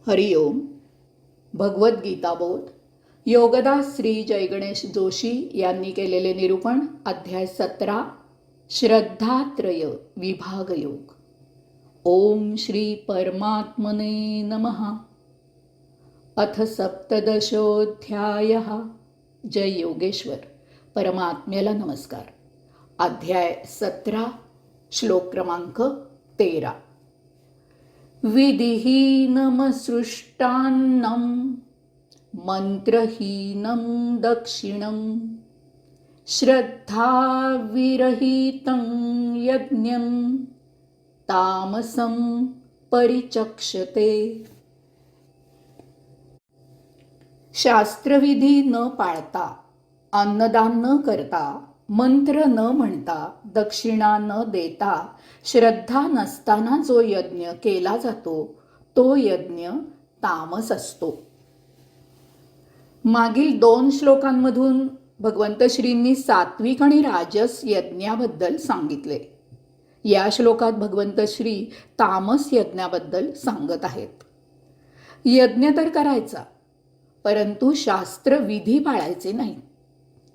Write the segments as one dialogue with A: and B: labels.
A: हरिओम. भगवद्गीताबोध योगदास श्री जयगणेश जोशी यांनी केलेले निरूपण. अध्याय 17. श्रद्धात्रय विभाग योग. ओम श्री परमात्मने नमः. अथ सप्तदशोऽध्यायः. जय योगेश्वर. परमात्म्याला नमस्कार. अध्याय 17, श्लोक क्रमांक 13. विधिहीनमसृष्टान्नं मंत्रहीनं दक्षिणं श्रद्धाविरहितं यज्ञं तामसं परिचक्षते. शास्त्रविधी न पाळता, अन्नदान न करता, मंत्र न म्हणता, दक्षिणा न देता, श्रद्धा नसताना जो यज्ञ केला जातो तो यज्ञ तामस असतो. मागील 2 श्लोकांमधून भगवंत श्रींनी सात्विक आणि राजस यज्ञाबद्दल सांगितले. या श्लोकात भगवंत श्री तामस यज्ञाबद्दल सांगत आहेत. यज्ञ तर करायचा, परंतु शास्त्र विधी पाळायचे नाही.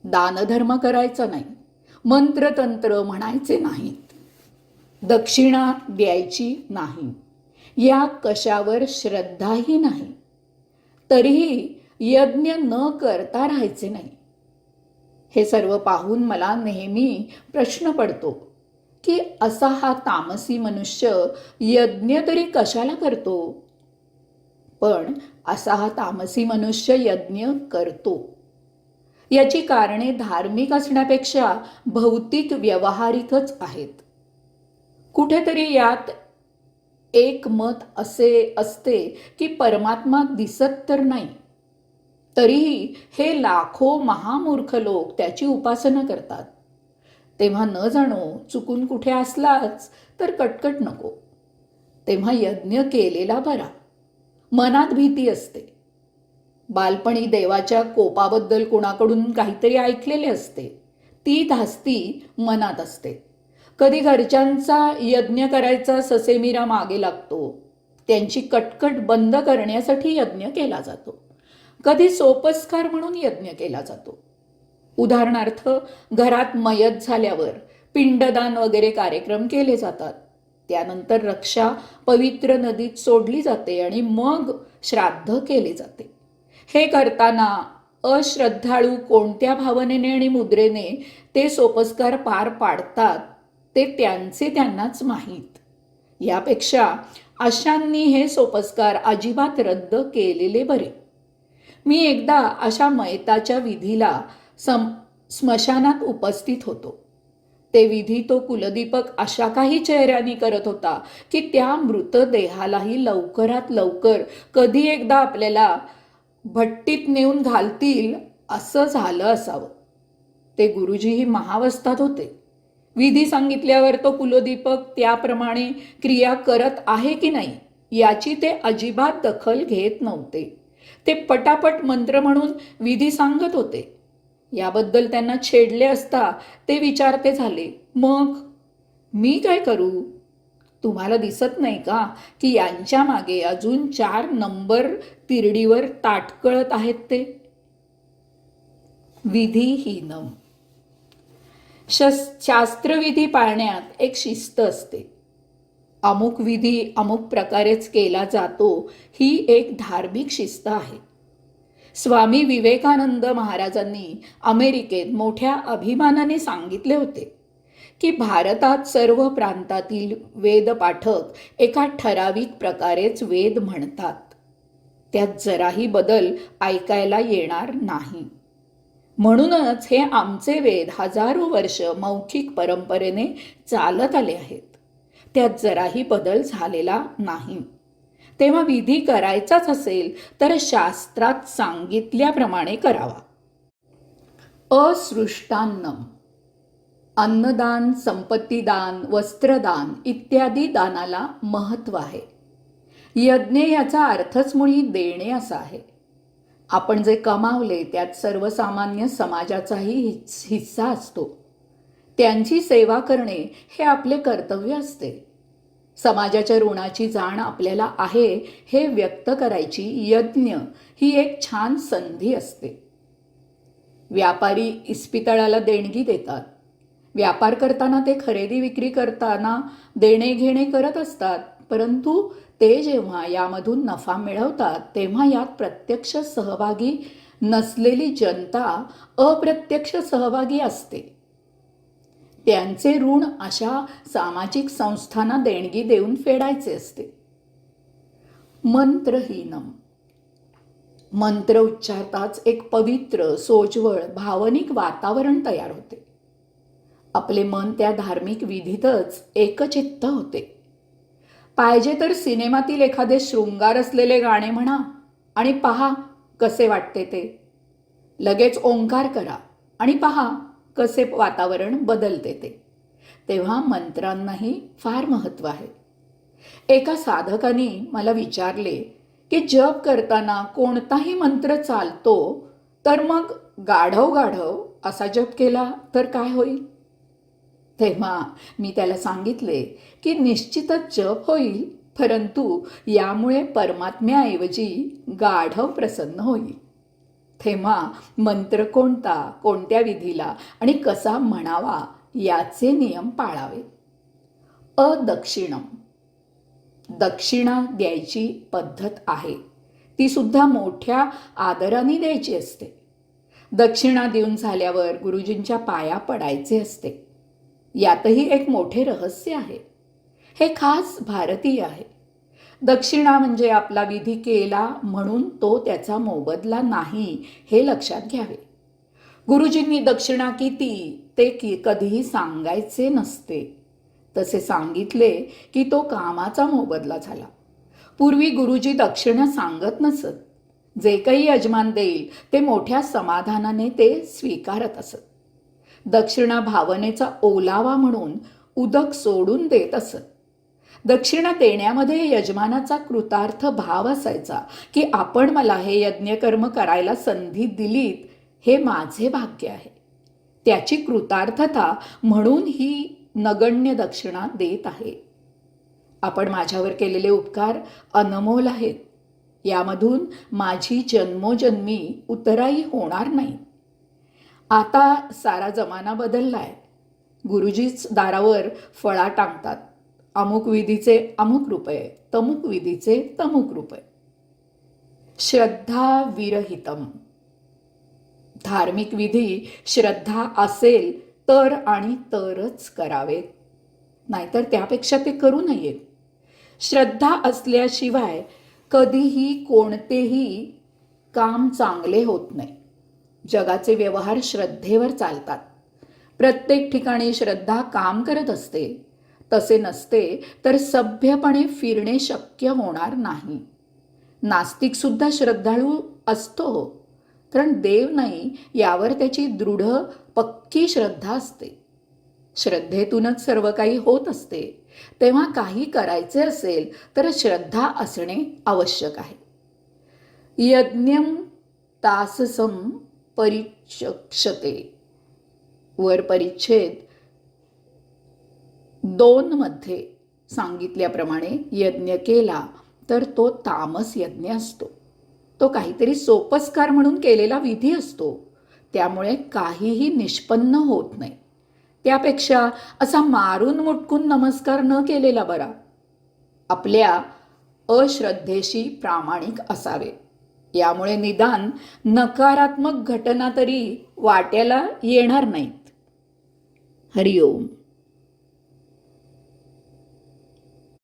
A: दानधर्म करायचा नाही, मंत्रतंत्र म्हणायचे नाहीत, दक्षिणा द्यायची नाही, या कशावर श्रद्धाही नाही. तरीही यज्ञ न करता राहायचे नाही. हे सर्व पाहून मला नेहमी प्रश्न पडतो की असा हा तामसी मनुष्य यज्ञ तरी कशाला करतो. पण असा हा तामसी मनुष्य यज्ञ करतो. याची कारणे धार्मिक असण्यापेक्षा भौतिक व्यवहारिकच आहेत. कुठेतरी यात एक मत असे असते की परमात्मा दिसत तर नाही, तरीही हे लाखो महामूर्ख लोक त्याची उपासना करतात. तेव्हा न जाणो चुकून कुठे असलाच तर कटकट नको. तेव्हा यज्ञ केलेला बरा. मनात भीती असते. बालपणी देवाच्या कोपाबद्दल कोणाकडून काहीतरी ऐकलेले असते. ती धास्ती मनात असते. कधी घरच्यांचा यज्ञ करायचा ससेमिरा मागे लागतो. त्यांची कटकट बंद करण्यासाठी यज्ञ केला जातो. कधी सोपस्कार म्हणून यज्ञ केला जातो. उदाहरणार्थ, घरात मयत झाल्यावर पिंडदान वगैरे कार्यक्रम केले जातात. त्यानंतर रक्षा पवित्र नदीत सोडली जाते आणि मग श्राद्ध केले जाते. हे करताना अश्रद्धाळू कोणत्या भावनेने आणि मुद्रेने ते सोपस्कार पार पाडतात ते त्यांचे त्यांनाच माहीत. यापेक्षा अशांनी हे सोपस्कार अजिबात रद्द केलेले बरे. मी एकदा अशा मयताच्या विधीला स्मशानात उपस्थित होतो. ते विधी तो कुलदीपक अशा काही चेहऱ्याने करत होता की त्या मृतदेहालाही लवकरात लवकर कधी एकदा आपल्याला भट्टीत नेऊन घालतील असं झालं असावं. ते गुरुजीही महावस्थात होते. विधी सांगितल्यावर तो कुलदीपक त्याप्रमाणे क्रिया करत आहे की नाही याची ते अजिबात दखल घेत नव्हते. ते पटापट मंत्र म्हणून विधी सांगत होते. याबद्दल त्यांना छेडले असता ते विचारते झाले, मग मी काय करू? तुम्हाला दिसत नाही का की यांच्या मागे अजून 4 नंबर तिरडीवर ताटकळत आहेत ते? विधिहीनम. शास्त्रविधी पाळण्यात एक शिस्त असते. अमुक विधी अमुक प्रकारेच केला जातो ही एक धार्मिक शिस्त आहे. स्वामी विवेकानंद महाराजांनी अमेरिकेत मोठ्या अभिमानाने सांगितले होते की भारतात सर्व प्रांतातील वेदपाठक एका ठराविक प्रकारेच वेद म्हणतात. त्यात जराही बदल ऐकायला येणार नाही. म्हणूनच हे आमचे वेद हजारो वर्ष मौखिक परंपरेने चालत आले आहेत. त्यात जराही बदल झालेला नाही. तेव्हा विधी करायचाच असेल तर शास्त्रात सांगितल्याप्रमाणे करावा. असृष्टान्नम. अन्नदान, संपत्तीदान, वस्त्रदान इत्यादी दानाला महत्त्व आहे. यज्ञ याचा अर्थच मुळी देणे असा आहे. आपण जे कमावले त्यात सर्वसामान्य समाजाचाही हिस्सा असतो. त्यांची सेवा करणे हे आपले कर्तव्य असते. समाजाच्या ऋणाची जाण आपल्याला आहे हे व्यक्त करायची यज्ञ ही एक छान संधी असते. व्यापारी इस्पितळाला देणगी देतात. व्यापार करताना ते खरेदी विक्री करताना देणे घेणे करत असतात, परंतु ते जेव्हा यामधून नफा मिळवतात तेव्हा यात प्रत्यक्ष सहभागी नसलेली जनता अप्रत्यक्ष सहभागी असते. त्यांचे ऋण अशा सामाजिक संस्थांना देणगी देऊन फेडायचे असते. मंत्रहीनम. मंत्र उच्चारताच एक पवित्र, सोज्वळ, भावनिक वातावरण तयार होते. आपले मन त्या धार्मिक विधीतच एकचित्त होते. पाहिजे तर सिनेमातील एखादे शृंगार असलेले गाणे म्हणा आणि पहा कसे वाटते ते. लगेच ओंकार करा आणि पहा कसे वातावरण बदलते ते. तेव्हा मंत्रांनाही फार महत्त्व आहे. एका साधकाने मला विचारले की जप करताना कोणताही मंत्र चालतो, तर मग गाढव गाढव असा जप केला तर काय होईल? तेव्हा मी त्याला सांगितले की निश्चितच जप होईल, परंतु यामुळे परमात्म्याऐवजी गाढव प्रसन्न होईल. तेव्हा मंत्र कोणता, कोणत्या विधीला आणि कसा म्हणावा याचे नियम पाळावे. अदक्षिणम. दक्षिणा द्यायची पद्धत आहे, ती सुद्धा मोठ्या आदराने द्यायची असते. दक्षिणा देऊन झाल्यावर गुरुजींच्या पाया पडायचे असते. यातही एक मोठे रहस्य आहे. हे खास भारतीय आहे. दक्षिणा म्हणजे आपला विधी केला म्हणून तो त्याचा मोबदला नाही, हे लक्षात घ्यावे. गुरुजींनी दक्षिणा किती ते कधीही सांगायचे नसते. तसे सांगितले की तो कामाचा मोबदला झाला. पूर्वी गुरुजी दक्षिणा सांगत नसत. जे काही यजमान देईल ते मोठ्या समाधानाने ते स्वीकारत असत. दक्षिणा भावनेचा ओलावा म्हणून उदक सोडून देत असत. दक्षिणा देण्यामध्ये यजमानाचा कृतार्थ भाव असायचा की आपण मला हे यज्ञकर्म करायला संधी दिलीत, हे माझे भाग्य आहे. त्याची कृतार्थता म्हणून ही नगण्य दक्षिणा देत आहे. आपण माझ्यावर केलेले उपकार अनमोल आहेत. यामधून माझी जन्मोजन्मी उतराई होणार नाही. आता सारा जमाना बदललाय. गुरुजीच दारावर फळा टांगतात. अमुक विधीचे अमुक रुपये, तमुक विधीचे तमुक रुपये. श्रद्धा विरहितम. धार्मिक विधी श्रद्धा असेल तर आणि तरच करावेत, नाहीतर त्यापेक्षा ते करू नयेत. श्रद्धा असल्याशिवाय कधीही कोणतेही काम चांगले होत नाही. जगाचे व्यवहार श्रद्धेवर चालतात. प्रत्येक ठिकाणी श्रद्धा काम करत असते. तसे नसते तर सभ्यपणे फिरणे शक्य होणार नाही. नास्तिक सुद्धा श्रद्धाळू असतो, कारण देव नाही यावर त्याची दृढ पक्की श्रद्धा असते. श्रद्धेतूनच सर्व काही होत असते. तेव्हा काही करायचे असेल तर श्रद्धा असणे आवश्यक आहे. यज्ञम ताससम परिचक्षते. वर परिच्छेद 2 मध्ये सांगितल्याप्रमाणे यज्ञ केला तर तो तामस यज्ञ असतो. तो काहीतरी सोपस्कार म्हणून केलेला विधी असतो. त्यामुळे काहीही निष्पन्न होत नाही. त्यापेक्षा असा मारून मुटकून नमस्कार न केलेला बरा. आपल्या अश्रद्धेशी प्रामाणिक असावे. यामुळे निदान नकारात्मक घटना तरी वाट्याला येणार नाहीत. हरिओम.